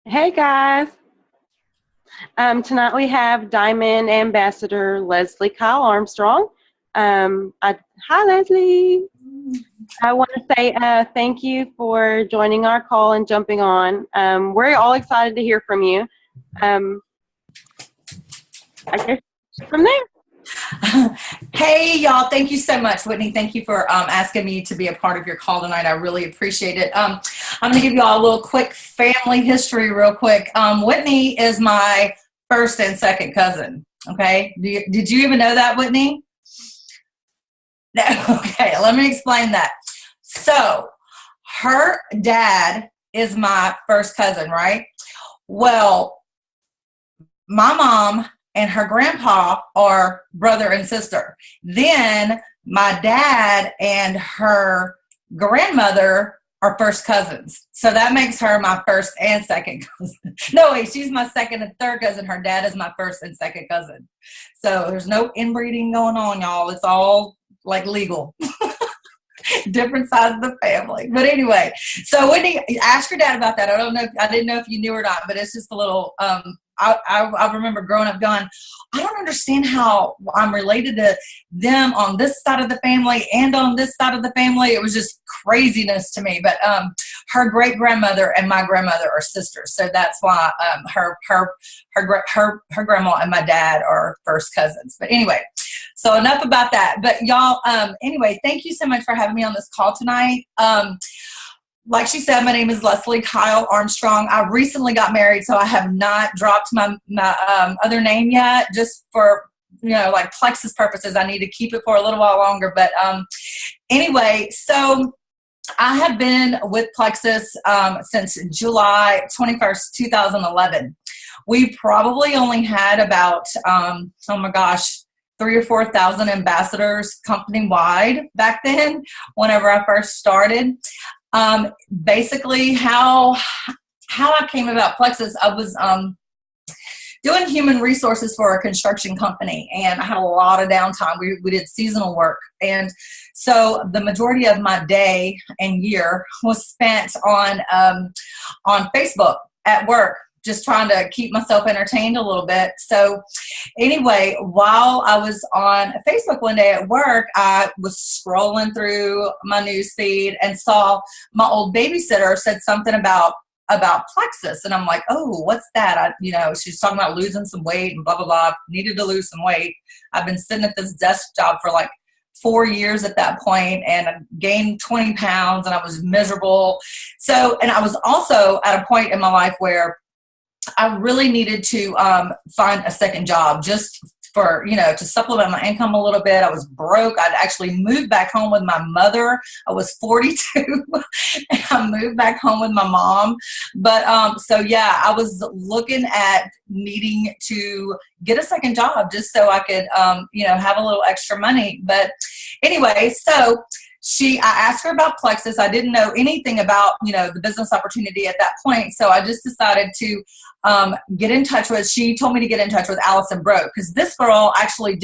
Hey guys, tonight we have Diamond Ambassador Leslie Kyle Armstrong. Hi Leslie. I want to say thank you for joining our call and jumping on. We're all excited to hear from you. Um, I guess from there. Hey, y'all. Thank you so much, Whitney. Thank you for asking me to be a part of your call tonight. I really appreciate it. I'm going to give you all a little quick family history real quick. Whitney is my first and second cousin. Okay. Did you even know that, Whitney? No. Okay. Let me explain that. So her dad is my first cousin, right? Well, my mom and her grandpa are brother and sister. Then my dad and her grandmother are first cousins. So that makes her my first and second cousin. No, wait, she's my second and third cousin. Her dad is my first and second cousin. So there's no inbreeding going on, y'all. It's all like legal. Different sides of the family. But anyway, so Whitney, ask your dad about that. I don't know. I didn't know if you knew or not, but it's just a little, I remember growing up going, I don't understand how I'm related to them on this side of the family and on this side of the family. It was just craziness to me. But her great grandmother and my grandmother are sisters, so that's why her grandma and my dad are first cousins. But anyway, so enough about that. But y'all, anyway, thank you so much for having me on this call tonight. Like she said, my name is Leslie Kyle Armstrong. I recently got married, so I have not dropped my other name yet, just for, like Plexus purposes. I need to keep it for a little while longer. But anyway, so I have been with Plexus since July 21st, 2011. We probably only had about, oh my gosh, 3,000 or 4,000 ambassadors company-wide back then whenever I first started. Basically how I came about Plexus, I was doing human resources for a construction company, and I had a lot of downtime. We did seasonal work, and so the majority of my day and year was spent on Facebook at work, just trying to keep myself entertained a little bit. So anyway, while I was on Facebook one day at work, I was scrolling through my news feed and saw my old babysitter said something about Plexus. And I'm like, oh, what's that? She's talking about losing some weight and blah, blah, blah. Needed to lose some weight. I've been sitting at this desk job for like 4 years at that point, and I gained 20 pounds and I was miserable. So, and I was also at a point in my life where I really needed to find a second job just for, to supplement my income a little bit. I was broke. I'd actually moved back home with my mother. I was 42 and I moved back home with my mom. But so yeah, I was looking at needing to get a second job just so I could, have a little extra money. But anyway, so I asked her about Plexus. I didn't know anything about, the business opportunity at that point. So I just decided to get in touch with, she told me to get in touch with Allison Broke, because this girl actually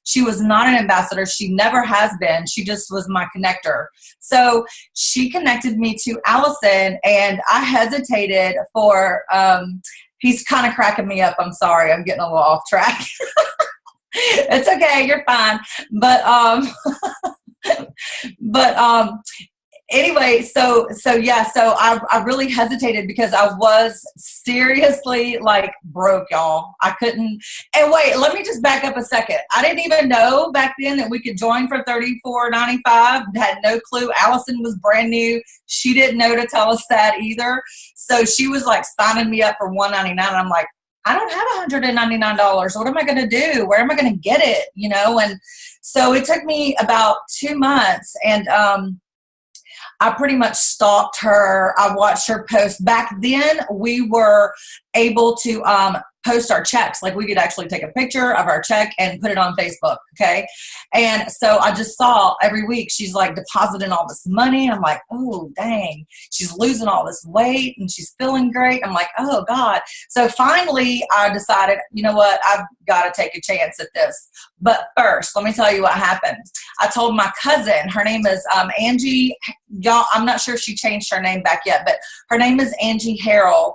she was not an ambassador. She never has been. She just was my connector. So she connected me to Allison, and I hesitated for, he's kind of cracking me up. I'm sorry. I'm getting a little off track. It's okay. You're fine. But anyway, so I really hesitated because I was seriously like broke, y'all. I couldn't. And wait, let me just back up a second. I didn't even know back then that we could join for $34.95. Had no clue. Allison was brand new. She didn't know to tell us that either. So she was like signing me up for $199. And I'm like, I don't have $199. What am I going to do? Where am I going to get it? And so it took me about 2 months, and I pretty much stalked her. I watched her post. Back then, we were able to post our checks. Like, we could actually take a picture of our check and put it on Facebook, okay? And so I just saw every week she's like depositing all this money. I'm like, oh, dang. She's losing all this weight and she's feeling great. I'm like, oh, God. So finally, I decided, you know what? I've got to take a chance at this. But first, let me tell you what happened. I told my cousin, her name is Angie y'all, I'm not sure if she changed her name back yet, but her name is Angie Harrell.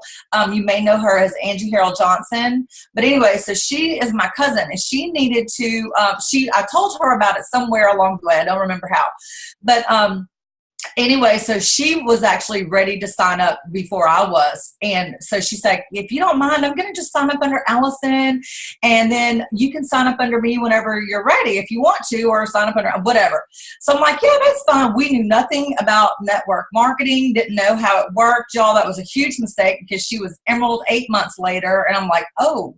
You may know her as Angie Harrell Johnson. But anyway, so she is my cousin, and she needed to, I told her about it somewhere along the way. I don't remember how. But anyway, so she was actually ready to sign up before I was. And so she's like, if you don't mind, I'm going to just sign up under Allison, and then you can sign up under me whenever you're ready if you want to, or sign up under whatever. So I'm like, yeah, that's fine. We knew nothing about network marketing, didn't know how it worked. Y'all, that was a huge mistake, because she was Emerald 8 months later. And I'm like, oh,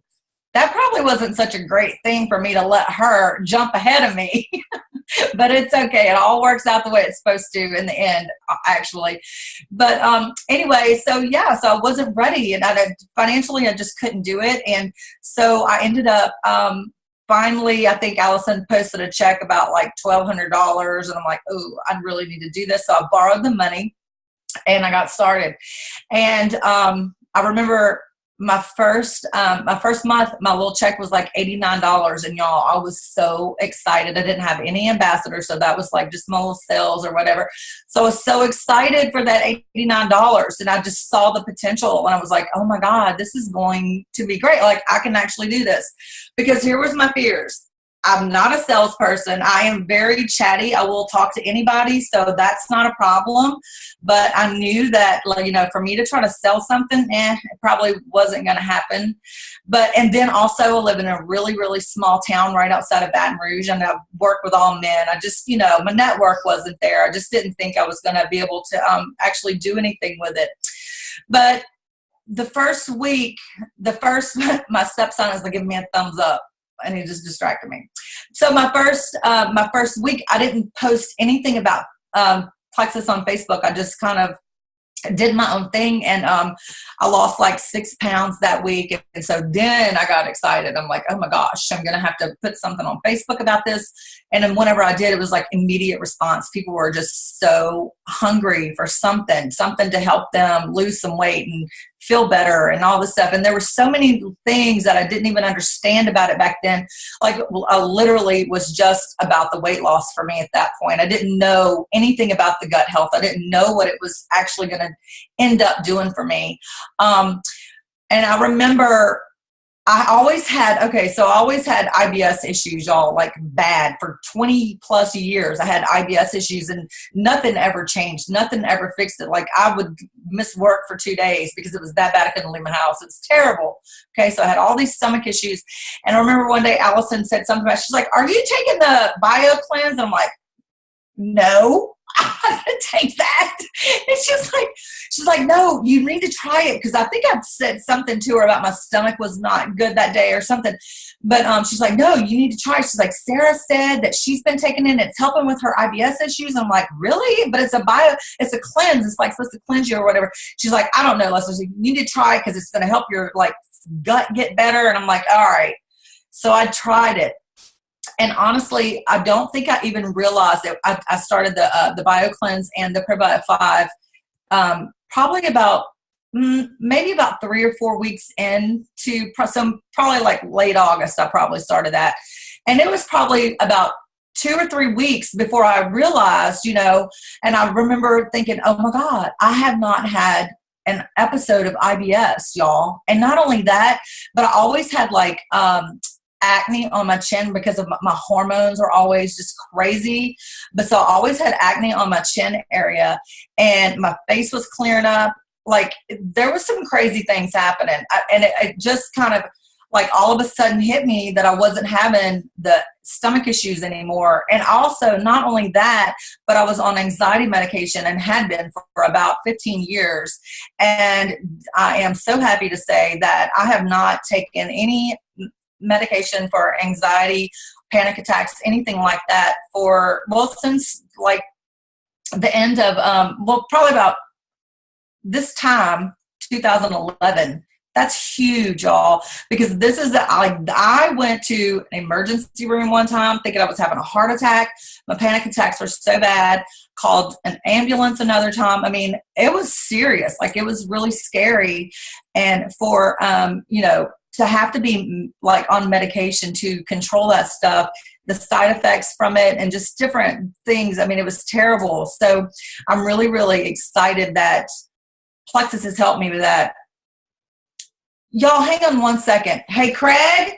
that probably wasn't such a great thing for me to let her jump ahead of me. But it's okay. It all works out the way it's supposed to in the end, actually. But anyway, so yeah, so I wasn't ready, and financially I just couldn't do it. And so I ended up finally, I think Allison posted a check about like $1,200, and I'm like, oh, I really need to do this. So I borrowed the money and I got started. And I remember my first month, my little check was like $89, and y'all, I was so excited. I didn't have any ambassadors, so that was like just my little sales or whatever. So I was so excited for that $89, and I just saw the potential, and I was like, oh my God, this is going to be great. Like, I can actually do this. Because here was my fears. I'm not a salesperson. I am very chatty. I will talk to anybody, so that's not a problem. But I knew that, you know, for me to try to sell something, it probably wasn't going to happen. And then also I live in a really, really small town right outside of Baton Rouge, and I work with all men. I just, you know, my network wasn't there. I just didn't think I was going to be able to actually do anything with it. But the first week, my stepson is giving me a thumbs up, and he just distracted me. So my first week, I didn't post anything about Plexus on Facebook. I just kind of did my own thing, and I lost like 6 pounds that week. And so then I got excited. I'm like, oh my gosh, I'm going to have to put something on Facebook about this. And then whenever I did, it was like immediate response. People were just so hungry for something to help them lose some weight and feel better and all this stuff. And there were so many things that I didn't even understand about it back then. Like, I literally was just about the weight loss for me at that point. I didn't know anything about the gut health. I didn't know what it was actually going to end up doing for me. And I remember I always had IBS issues, y'all, like bad for 20 plus years. I had IBS issues, and nothing ever changed. Nothing ever fixed it. Like, I would miss work for 2 days because it was that bad. I couldn't leave my house. It's terrible. Okay. So I had all these stomach issues. And I remember one day Allison said something about, she's like, are you taking the bio cleanse? And I'm like, no, I'm going to take that. And she's like, no, you need to try it. Cause I think I'd said something to her about my stomach was not good that day or something. But she's like, no, you need to try it. She's like, Sarah said that she's been taking it. It's helping with her IBS issues. I'm like, really? But it's a cleanse. It's like supposed to cleanse you or whatever. She's like, I don't know, Leslie. You need to try it because it's going to help your like gut get better. And I'm like, all right. So I tried it. And honestly, I don't think I even realized that I started the BioCleanse and the Probiotic 5 probably about maybe about 3 or 4 weeks into probably like late August. I probably started that, and it was probably about 2 or 3 weeks before I realized, you know. And I remember thinking, oh my God, I have not had an episode of IBS, y'all. And not only that, but I always had like acne on my chin because of my hormones are always just crazy. But so I always had acne on my chin area, and my face was clearing up. Like, there was some crazy things happening. And it just kind of like all of a sudden hit me that I wasn't having the stomach issues anymore. And also, not only that, but I was on anxiety medication and had been for about 15 years. And I am so happy to say that I have not taken any medication for anxiety, panic attacks, anything like that since like the end of, probably about this time, 2011. That's huge, y'all, because this is I went to an emergency room one time thinking I was having a heart attack. My panic attacks were so bad, called an ambulance another time. I mean, it was serious. Like, it was really scary. And for, to have to be like on medication to control that stuff, the side effects from it and just different things. I mean, it was terrible. So I'm really, really excited that Plexus has helped me with that. Y'all hang on one second. Hey, Craig.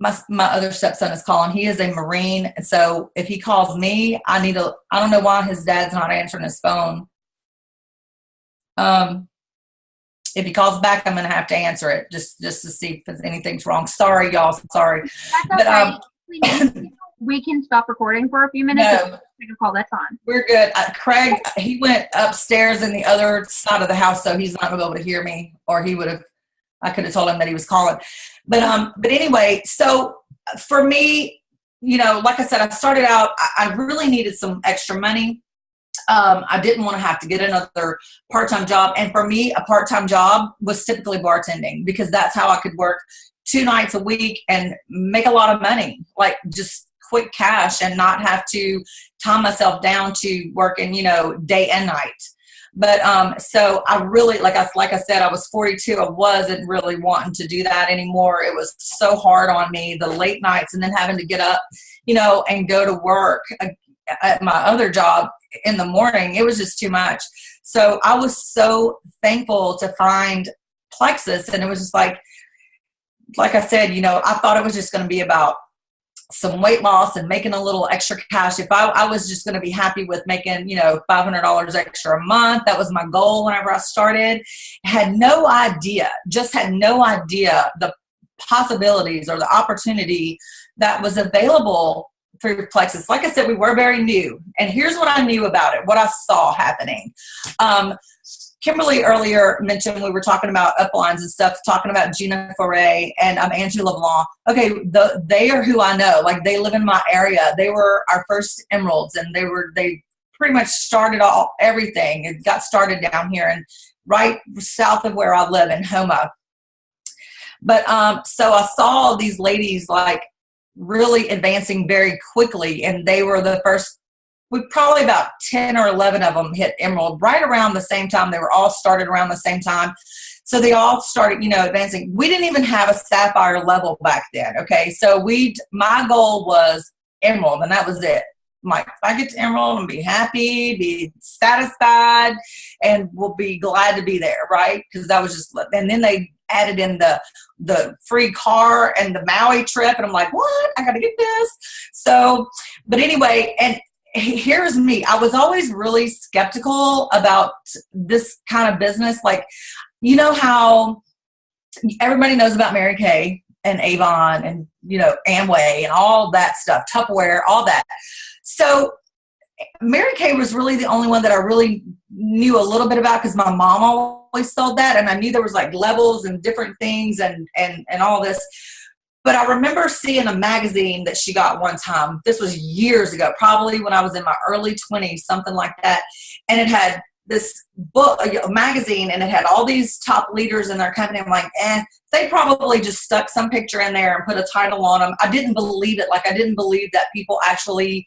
My other stepson is calling. He is a Marine. And so if he calls me, I don't know why his dad's not answering his phone. If he calls back, I'm going to have to answer it just to see if anything's wrong. Sorry, y'all. Sorry. That's okay. But, we can stop recording for a few minutes. No, take a call. That's on. We're good. Craig, he went upstairs in the other side of the house, so he's not going to be able to hear me, or he would have. I could have told him that he was calling. But anyway, so for me, you know, like I said, I started out, I really needed some extra money. I didn't want to have to get another part-time job. And for me, a part-time job was typically bartending, because that's how I could work 2 nights a week and make a lot of money, like just quick cash, and not have to tie myself down to working, you know, day and night. But so I really, like I said, I was 42. I wasn't really wanting to do that anymore. It was so hard on me, the late nights, and then having to get up, you know, and go to work at my other job in the morning. It was just too much. So I was so thankful to find Plexus. And it was just like I said, you know, I thought it was just going to be about some weight loss and making a little extra cash. If I was just going to be happy with making, you know, $500 extra a month, that was my goal whenever I started. Had no idea the possibilities or the opportunity that was available through Plexus. Like I said, we were very new. And here's what I knew about it, what I saw happening. Kimberly earlier mentioned, we were talking about uplines and stuff, talking about Gina Foray and Angela LeBlanc. Okay, they are who I know. Like, they live in my area. They were our first emeralds, and they pretty much started everything. It got started down here and right south of where I live in Homa. But so I saw these ladies like really advancing very quickly, and they were the first. We probably about 10 or 11 of them hit emerald right around the same time. They were all started around the same time. So they all started, you know, advancing. We didn't even have a sapphire level back then. Okay. So my goal was emerald, and that was it. I'm like, if I get to emerald, and be happy, be satisfied, and we'll be glad to be there. Right. Cause that was just, and then they added in the free car and the Maui trip. And I'm like, what? I got to get this. So, but anyway, and here's me. I was always really skeptical about this kind of business. Like, you know how everybody knows about Mary Kay and Avon and, you know, Amway and all that stuff, Tupperware, all that. So Mary Kay was really the only one that I really knew a little bit about, because my mom always sold that. And I knew there was like levels and different things and all this. But I remember seeing a magazine that she got one time. This was years ago, probably when I was in my early 20s, something like that. And it had this book, a magazine, and it had all these top leaders in their company. I'm like, they probably just stuck some picture in there and put a title on them. I didn't believe it. Like, I didn't believe that people actually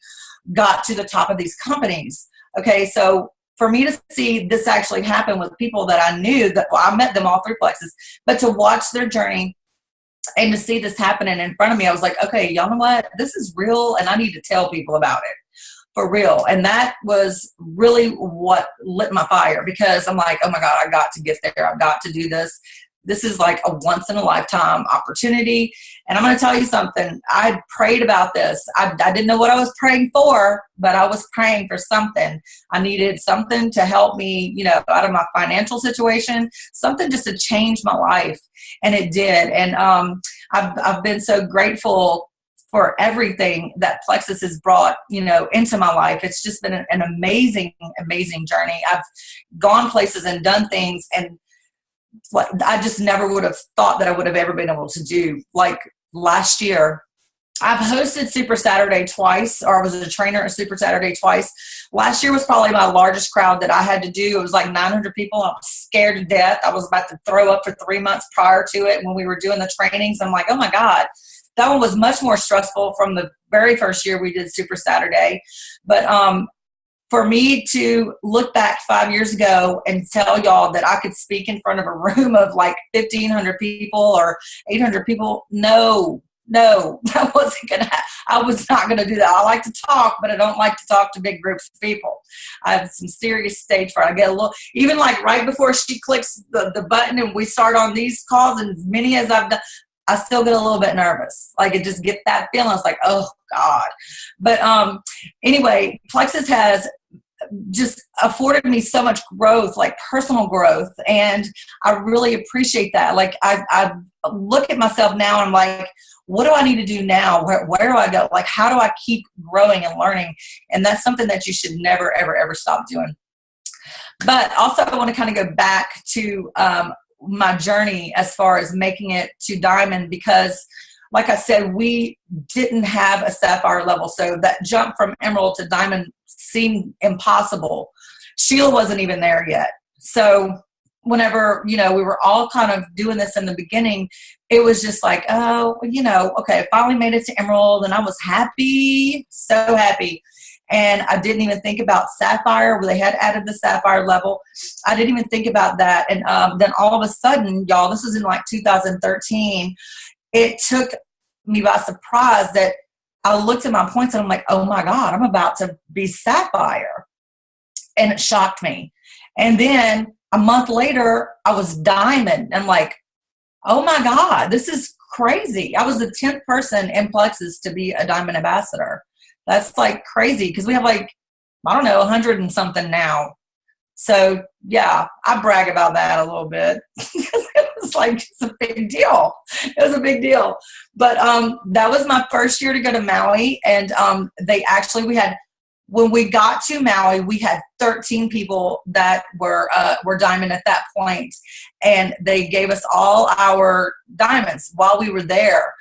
got to the top of these companies. Okay, so for me to see this actually happen with people that I knew, that I met them all through Plexus, but to watch their journey and to see this happening in front of me, I was like, okay, y'all know what? This is real, and I need to tell people about it for real. And that was really what lit my fire, because I'm like, oh my God, I got to get there. I've got to do this. This is like a once in a lifetime opportunity. And I'm going to tell you something. I prayed about this. I didn't know what I was praying for, but I was praying for something. I needed something to help me, you know, out of my financial situation, something just to change my life. And it did. And I've been so grateful for everything that Plexus has brought, you know, into my life. It's just been an amazing, amazing journey. I've gone places and done things, and like, I just never would have thought that I would have ever been able to do. Like last year, I've hosted Super Saturday twice, or I was a trainer at Super Saturday twice. Last year was probably my largest crowd that I had to do. It was like 900 people. I was scared to death. I was about to throw up for 3 months prior to it when we were doing the trainings. I'm like, oh my God. That one was much more stressful from the very first year we did Super Saturday. But for me to look back 5 years ago and tell y'all that I could speak in front of a room of like 1,500 people or 800 people, no, that wasn't going to happen. I was not going to do that. I like to talk, but I don't like to talk to big groups of people. I have some serious stage fright. I get a little, even like right before she clicks the button and we start on these calls, and as many as I've done, I still get a little bit nervous. Like it just get that feeling. It's like, oh God. But anyway, Plexus has just afforded me so much growth, like personal growth. And I really appreciate that. Like I look at myself now and I'm like, what do I need to do now? Where do I go? Like, how do I keep growing and learning? And that's something that you should never, ever, ever stop doing. But also I want to kind of go back to my journey as far as making it to diamond, because like I said, we didn't have a sapphire level. So that jump from emerald to diamond seemed impossible. Sheila wasn't even there yet. So whenever, we were all kind of doing this in the beginning, it was just like, oh, okay, I finally made it to emerald and I was happy, so happy. And I didn't even think about sapphire, where they had added the sapphire level. I didn't even think about that. And then all of a sudden, y'all, this was in like 2013, it took me by surprise that I looked at my points and I'm like, oh my God, I'm about to be sapphire. And it shocked me. And then a month later, I was diamond. I'm like, oh my God, this is crazy. I was the 10th person in Plexus to be a diamond ambassador. That's like crazy, because we have like, I don't know, 100 and something now. So yeah, I brag about that a little bit. It was like, it's a big deal. It was a big deal. But that was my first year to go to Maui. And when we got to Maui, we had 13 people that were diamond at that point, and they gave us all our diamonds while we were there.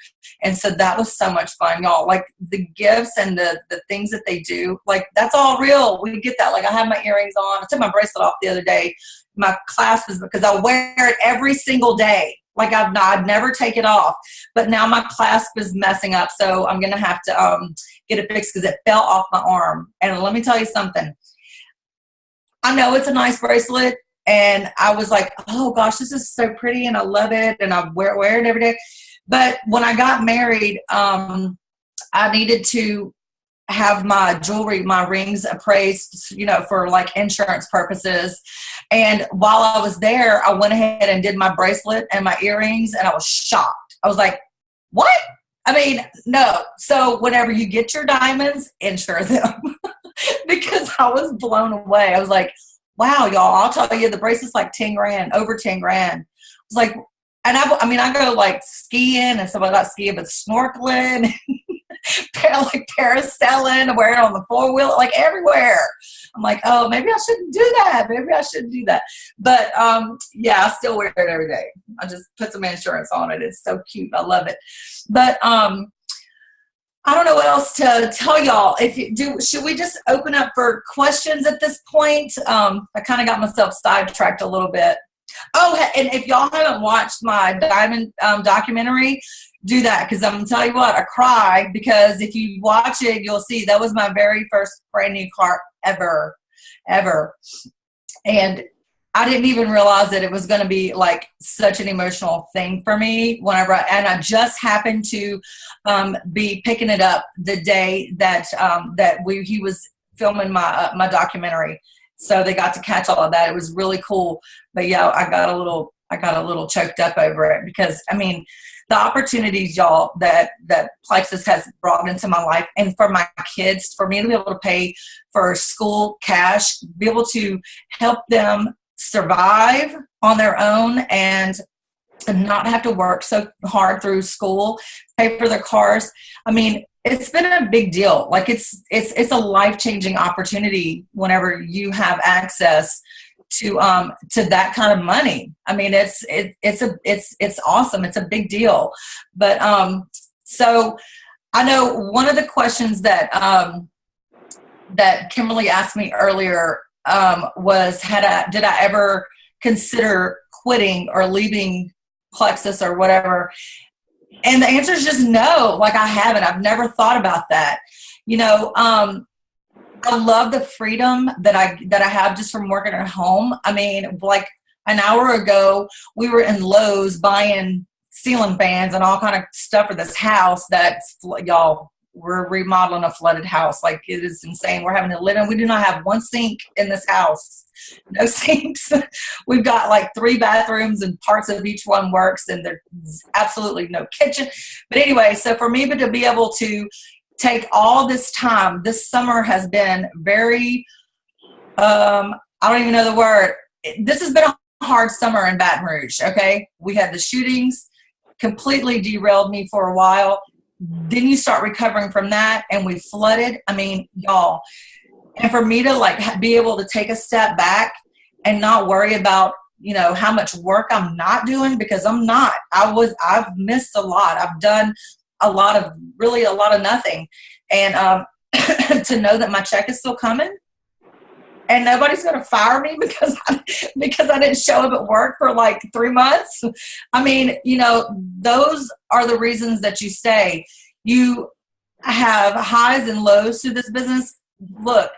And so that was so much fun, y'all. Like the gifts and the things that they do, like that's all real. We get that. Like I have my earrings on. I took my bracelet off the other day. My clasp is, because I wear it every single day. Like I'd never take it off, but now my clasp is messing up. So I'm going to have to get it fixed because it fell off my arm. And let me tell you something. I know it's a nice bracelet, and I was like, oh gosh, this is so pretty and I love it and I wear it every day. But when I got married, I needed to have my jewelry, my rings appraised, for like insurance purposes. And while I was there, I went ahead and did my bracelet and my earrings, and I was shocked. I was like, what? I mean, no. So whenever you get your diamonds, insure them. Because I was blown away. I was like, wow, y'all, I'll tell you, the bracelet's like 10 grand, over 10 grand. I was like, and I go like skiing and stuff like that, skiing, but snorkeling, like parasailing, wear it on the 4-wheel, like everywhere. I'm like, oh, maybe I shouldn't do that. But yeah, I still wear it every day. I just put some insurance on it. It's so cute. I love it. But I don't know what else to tell y'all. Should we just open up for questions at this point? I kind of got myself sidetracked a little bit. Oh, and if y'all haven't watched my diamond documentary, do that, because I'm going to tell you what, I cried, because if you watch it, you'll see that was my very first brand new car ever. And I didn't even realize that it was going to be like such an emotional thing for me and I just happened to be picking it up the day that he was filming my documentary. So they got to catch all of that. It was really cool. But yeah, I got a little choked up over it, because I mean, the opportunities, y'all, that Plexus has brought into my life, and for my kids, for me to be able to pay for school cash, be able to help them survive on their own and not have to work so hard through school, pay for their cars. I mean, it's been a big deal. Like it's a life-changing opportunity whenever you have access to that kind of money. I mean, it's awesome. It's a big deal. But so I know one of the questions that Kimberly asked me earlier was, did I ever consider quitting or leaving Plexus or whatever? And the answer is just no. Like I haven't. I've never thought about that. I love the freedom that I have just from working at home. I mean, like an hour ago, we were in Lowe's buying ceiling fans and all kind of stuff for this house that's, y'all, we're remodeling a flooded house. Like, it is insane. We're having to live in. We do not have one sink in this house. No sinks. We've got like 3 bathrooms and parts of each one works, and there's absolutely no kitchen. But anyway, so for me to be able to take all this time, this summer has been very, I don't even know the word. This has been a hard summer in Baton Rouge, okay? We had the shootings, completely derailed me for a while. Then you start recovering from that, and we flooded. I mean, y'all, and for me to like be able to take a step back and not worry about, you know, how much work I'm not doing, because I'm not. I've missed a lot. I've done a lot of nothing, and to know that my check is still coming and nobody's going to fire me because I didn't show up at work for like 3 months. I mean, you know, those are the reasons that you stay. You have highs and lows to this business. Look,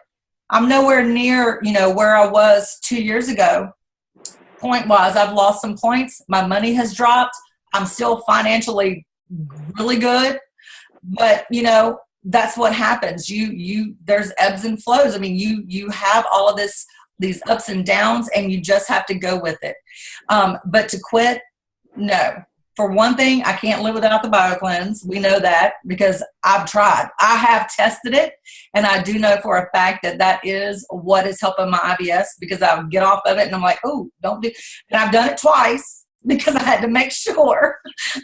I'm nowhere near, you know, where I was 2 years ago. Point wise, I've lost some points. My money has dropped. I'm still financially really good, but you know, that's what happens. There's ebbs and flows. I mean, you have all of these ups and downs, and you just have to go with it. But to quit, no. For one thing, I can't live without the BioCleanse. We know that because I've tried. I have tested it, and I do know for a fact that is what is helping my IBS, because I would get off of it and I'm like, oh, don't do. And I've done it twice because I had to make sure.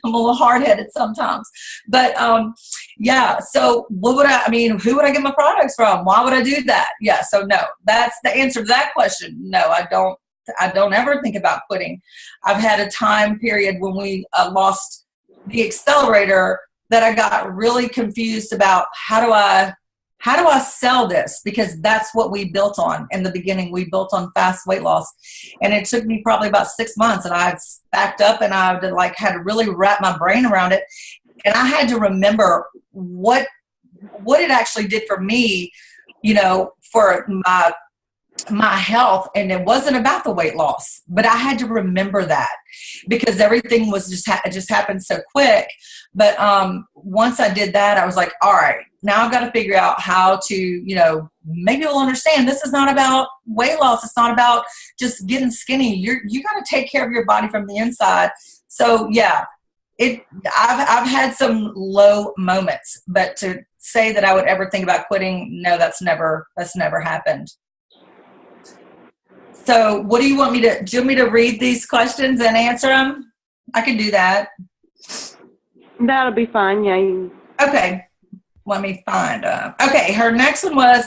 I'm a little hard-headed sometimes. But yeah, so who would I get my products from? Why would I do that? Yeah, so no, that's the answer to that question. No, I don't ever think about quitting. I've had a time period when we lost the accelerator that I got really confused about how do I sell this, because that's what we built on in the beginning. We built on fast weight loss, and it took me probably about 6 months, and I backed up and I had to really wrap my brain around it, and I had to remember what it actually did for me, you know, for my health. And it wasn't about the weight loss, but I had to remember that because everything was it just happened so quick. But once I did that, I was like, all right, now I've got to figure out how to, you know, make people understand this is not about weight loss. It's not about just getting skinny. You got to take care of your body from the inside. So yeah, I've had some low moments, but to say that I would ever think about quitting, no, that's never happened. So what do you want me to read these questions and answer them? I can do that. That'll be fine. Yeah. Okay. Let me find. Okay. Her next one was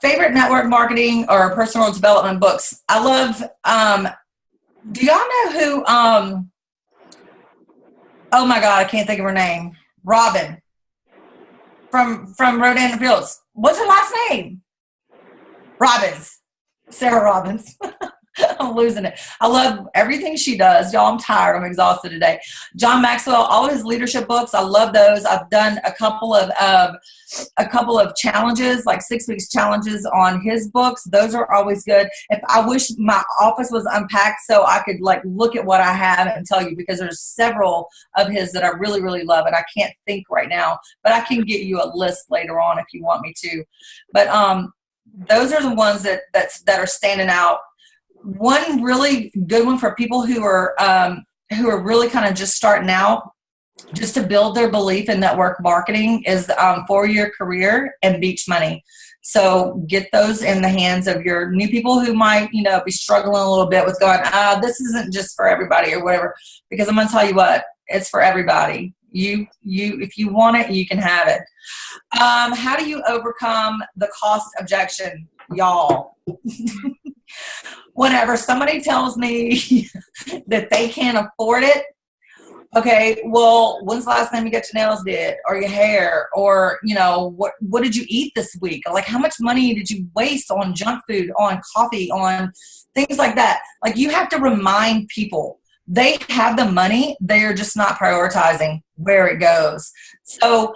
favorite network marketing or personal development books. I love. Do y'all know who? Oh my God, I can't think of her name. Robin from Rodan and Fields. What's her last name? Robbins. Sarah Robbins. I'm losing it. I love everything she does. Y'all, I'm tired. I'm exhausted today. John Maxwell, all of his leadership books, I love those. I've done a couple of challenges, like 6 weeks challenges on his books. Those are always good. If I wish my office was unpacked so I could like look at what I have and tell you, because there's several of his that I really, really love, and I can't think right now, but I can get you a list later on if you want me to. But those are the ones that are standing out. One really good one for people who are really kind of just starting out, just to build their belief in network marketing, is 4-Year Career and Beach Money. So get those in the hands of your new people who might, you know, be struggling a little bit with going, this isn't just for everybody or whatever, because I'm going to tell you what, it's for everybody. If you want it, you can have it. How do you overcome the cost objection, y'all? Whenever somebody tells me that they can't afford it, okay, well, when's the last time you got your nails did or your hair, or, you know, what did you eat this week? Like, how much money did you waste on junk food, on coffee, on things like that? Like, you have to remind people they have the money. They're just not prioritizing where it goes. So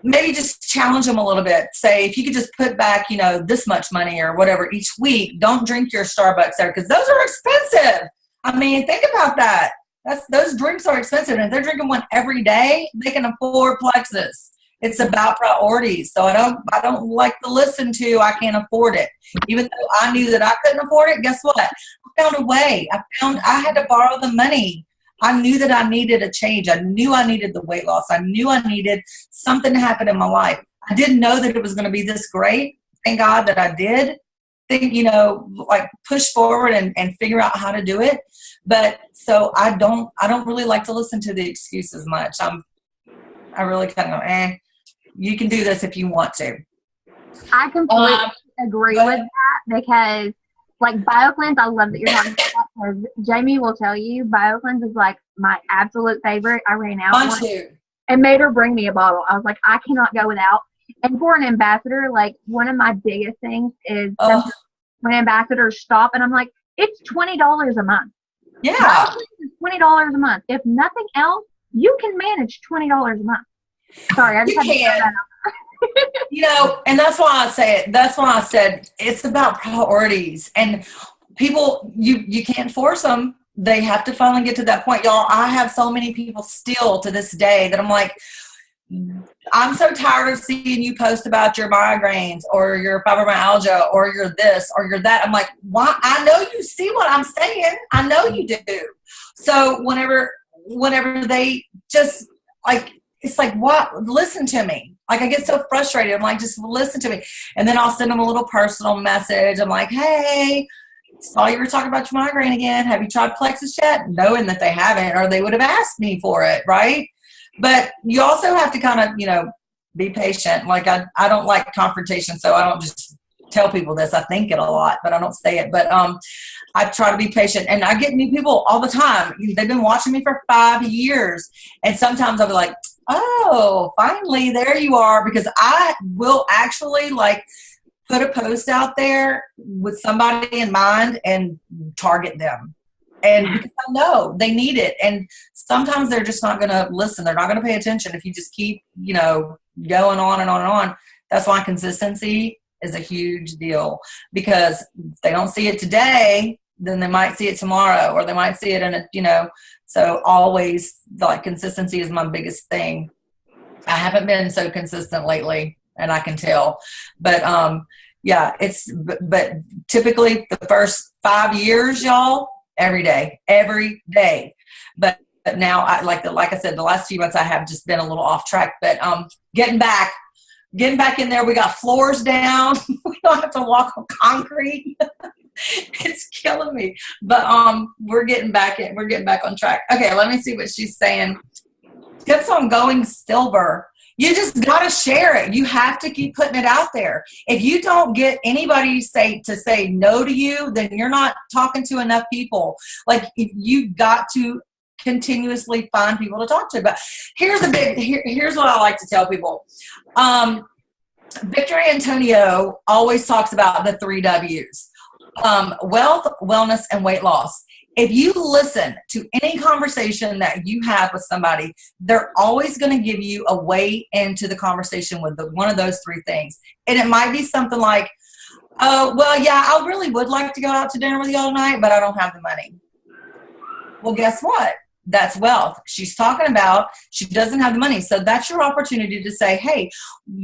maybe just challenge them a little bit. Say, if you could just put back, this much money or whatever each week, don't drink your Starbucks there because those are expensive. I mean, think about that. Those drinks are expensive. And if they're drinking one every day, they can afford Plexus. It's about priorities. So I don't like to listen to, I can't afford it. Even though I knew that I couldn't afford it, guess what? I found a way. I had to borrow the money. I knew that I needed a change. I knew I needed the weight loss. I knew I needed something to happen in my life. I didn't know that it was going to be this great. Thank God that I did think, push forward and figure out how to do it. But so I don't really like to listen to the excuses much. I really kind of go, you can do this if you want to. I completely agree with that because, like, BioCleanse, I love that you're talking about that because Jamie will tell you BioCleanse is, like, my absolute favorite. I ran out once and made her bring me a bottle. I was like, I cannot go without. And for an ambassador, like, one of my biggest things is when ambassadors stop, and I'm like, it's $20 a month. Yeah. BioCleanse is $20 a month. If nothing else, you can manage $20 a month. Sorry, I just had to say that. And that's why I say it. That's why I said it's about priorities. And people, you can't force them. They have to finally get to that point. Y'all, I have so many people still to this day that I'm like, I'm so tired of seeing you post about your migraines or your fibromyalgia or your this or your that. I'm like, why? I know you see what I'm saying. I know you do. So whenever they just like, it's like, what? Listen to me. Like, I get so frustrated. I'm like, just listen to me. And then I'll send them a little personal message. I'm like, hey, saw you were talking about your migraine again. Have you tried Plexus yet? Knowing that they haven't, or they would have asked me for it, right? But you also have to kind of, be patient. Like, I don't like confrontation, so I don't just tell people this. I think it a lot, but I don't say it. But I try to be patient. And I get new people all the time. They've been watching me for 5 years. And sometimes I'll be like, oh, finally, there you are. Because I will actually, like, put a post out there with somebody in mind and target them. And because I know they need it. And sometimes they're just not going to listen. They're not going to pay attention if you just keep, going on and on and on. That's why consistency is a huge deal. Because if they don't see it today, then they might see it tomorrow, or they might see it in a, so always, like, consistency is my biggest thing. I haven't been so consistent lately, and I can tell. But, yeah, but typically the first 5 years, y'all, every day. But now, like I said, the last few months I have just been a little off track. But getting back in there, we got floors down. We don't have to walk on concrete. It's killing me. But we're getting back on track. Okay, let me see what she's saying. Tips on going silver. You just got to share it. You have to keep putting it out there. If you don't get anybody to say no to you, then you're not talking to enough people. Like, you've got to continuously find people to talk to. But here's what I like to tell people. Victor Antonio always talks about the 3 W's. Wealth, wellness, and weight loss. If you listen to any conversation that you have with somebody, they're always going to give you a way into the conversation with one of those 3 things. And it might be something like, well, yeah, I really would like to go out to dinner with you all tonight, but I don't have the money. Well, guess what? That's wealth. She's talking about she doesn't have the money. So that's your opportunity to say, hey,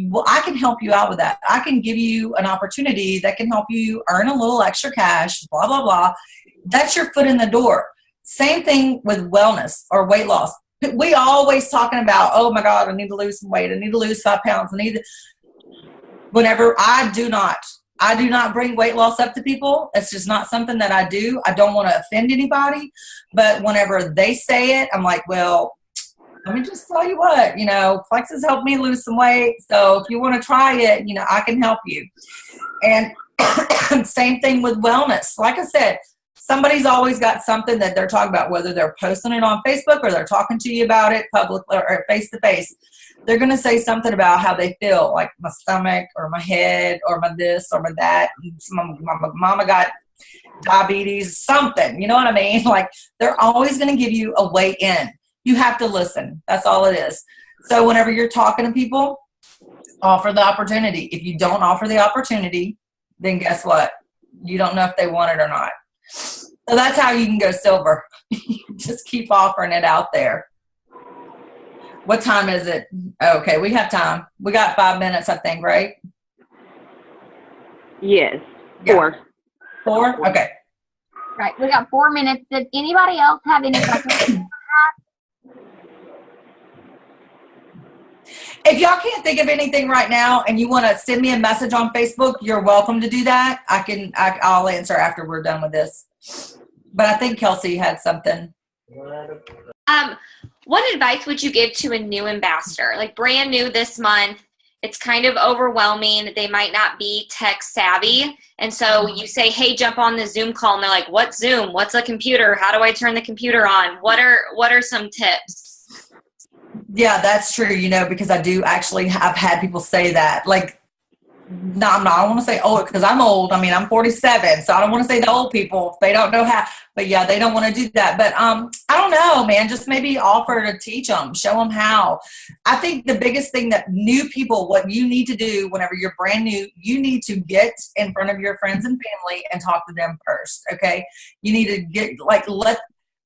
well, I can help you out with that. I can give you an opportunity that can help you earn a little extra cash, blah, blah, blah. That's your foot in the door. Same thing with wellness or weight loss. We always talking about, oh my God, I need to lose some weight. I need to lose 5 pounds. Whenever I do not bring weight loss up to people. It's just not something that I do. I don't want to offend anybody. But whenever they say it, I'm like, well, let me just tell you what, Plexus helped me lose some weight. So if you want to try it, I can help you. And same thing with wellness. Like I said, somebody's always got something that they're talking about, whether they're posting it on Facebook or they're talking to you about it public or face to face. They're going to say something about how they feel, like my stomach or my head or my this or my that. My mama got diabetes, something, you know what I mean? Like, they're always going to give you a way in. You have to listen. That's all it is. So whenever you're talking to people, Offer the opportunity. If you don't offer the opportunity, then guess what? You don't know if they want it or not. So that's how you can go silver. Just keep offering it out there. What time is it? Okay, we have time. We got 5 minutes, I think, right? Yes. 4. Yeah. 4? Okay. Right. We got 4 minutes. Did anybody else have any questions? If y'all can't think of anything right now and you want to send me a message on Facebook, you're welcome to do that. I'll answer after we're done with this. But I think Kelsey had something. What advice would you give to a new ambassador? Like brand new this month, it's kind of overwhelming. They might not be tech savvy. And so you say, hey, jump on the Zoom call. And they're like, what's Zoom? What's a computer? How do I turn the computer on? What are some tips? Yeah, that's true, because I do actually have had people say that. Like, no, I don't want to say old because I'm old. I mean, I'm 47, so I don't want to say the old people. They don't know how. But, yeah, they don't want to do that. But I don't know, man. Just maybe offer to teach them, show them how. I think the biggest thing that new people, what you need to do whenever you're brand new, you need to get in front of your friends and family and talk to them first, okay? You need to get,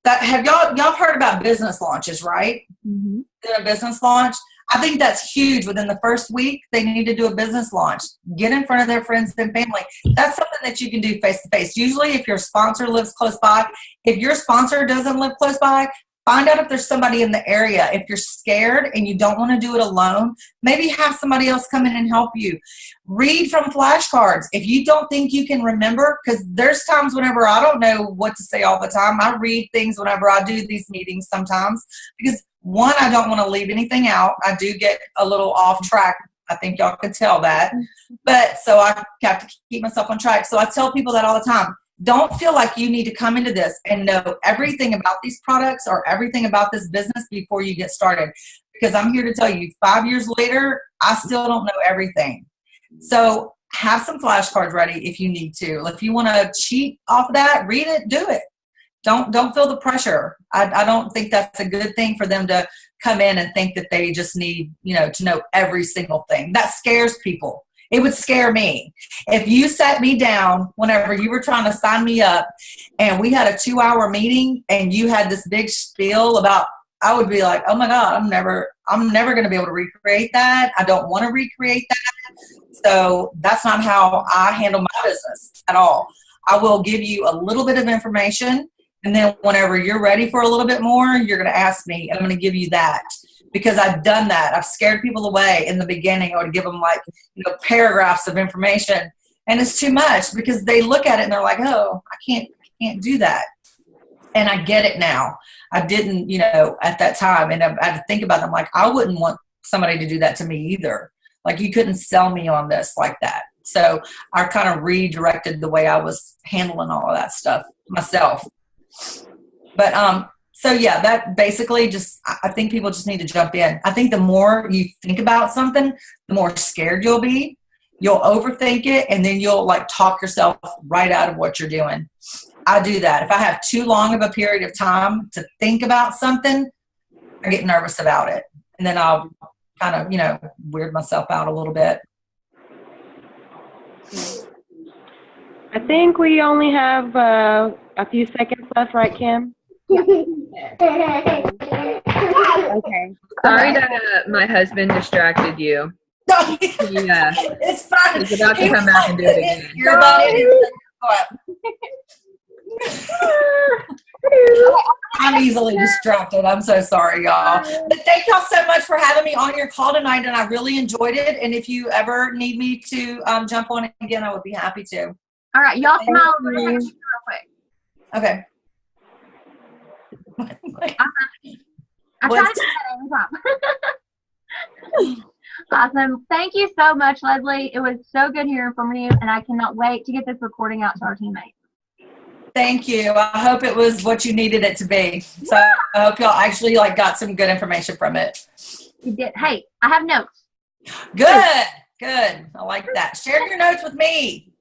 have y'all heard about business launches, right? Mm-hmm. A business launch. I think that's huge. Within the first week, they need to do a business launch. Get in front of their friends and family. That's something that you can do face to face. Usually, if your sponsor lives close by, if your sponsor doesn't live close by, find out if there's somebody in the area. If you're scared and you don't want to do it alone, maybe have somebody else come in and help you. Read from flashcards. If you don't think you can remember, because there's times whenever I don't know what to say all the time, I read things whenever I do these meetings sometimes because one, I don't want to leave anything out. I do get a little off track. I think y'all can tell that. But so I have to keep myself on track. So I tell people that all the time. Don't feel like you need to come into this and know everything about these products or everything about this business before you get started. Because I'm here to tell you, 5 years later, I still don't know everything. So have some flashcards ready if you need to. If you want to cheat off of that, read it, do it. Don't feel the pressure. I don't think that's a good thing for them to come in and think that they just need, to know every single thing. That scares people. It would scare me. If you sat me down whenever you were trying to sign me up and we had a 2-hour meeting and you had this big spiel about, I would be like, oh my God, I'm never going to be able to recreate that. I don't want to recreate that. So that's not how I handle my business at all. I will give you a little bit of information. And then whenever you're ready for a little bit more, you're going to ask me, and I'm going to give you that. Because I've done that. I've scared people away in the beginning. I would give them paragraphs of information. And it's too much because they look at it and they're like, oh, I can't do that. And I get it now. I didn't, at that time. And I had to think about them like, I wouldn't want somebody to do that to me either. Like you couldn't sell me on this like that. So I kind of redirected the way I was handling all of that stuff myself. But, so yeah, that basically I think people just need to jump in. I think the more you think about something, the more scared you'll be. You'll overthink it, and then you'll talk yourself right out of what you're doing. I do that. If I have too long of a period of time to think about something, I get nervous about it. And then I'll kind of, weird myself out a little bit. I think we only have a few seconds left, right, Kim? Okay. Sorry that my husband distracted you. Yeah, it's fine. He's about to come back and do it again. You're about it. I'm easily distracted. I'm so sorry, y'all. But thank y'all so much for having me on your call tonight, and I really enjoyed it. And if you ever need me to jump on it again, I would be happy to. All right, y'all smile real quick. Okay. I try to do that every time. Awesome. Thank you so much, Leslie. It was so good hearing from you, and I cannot wait to get this recording out to our teammates. Thank you. I hope it was what you needed it to be. So I hope y'all actually got some good information from it. You did. Hey, I have notes. Good. I like that. Share your notes with me.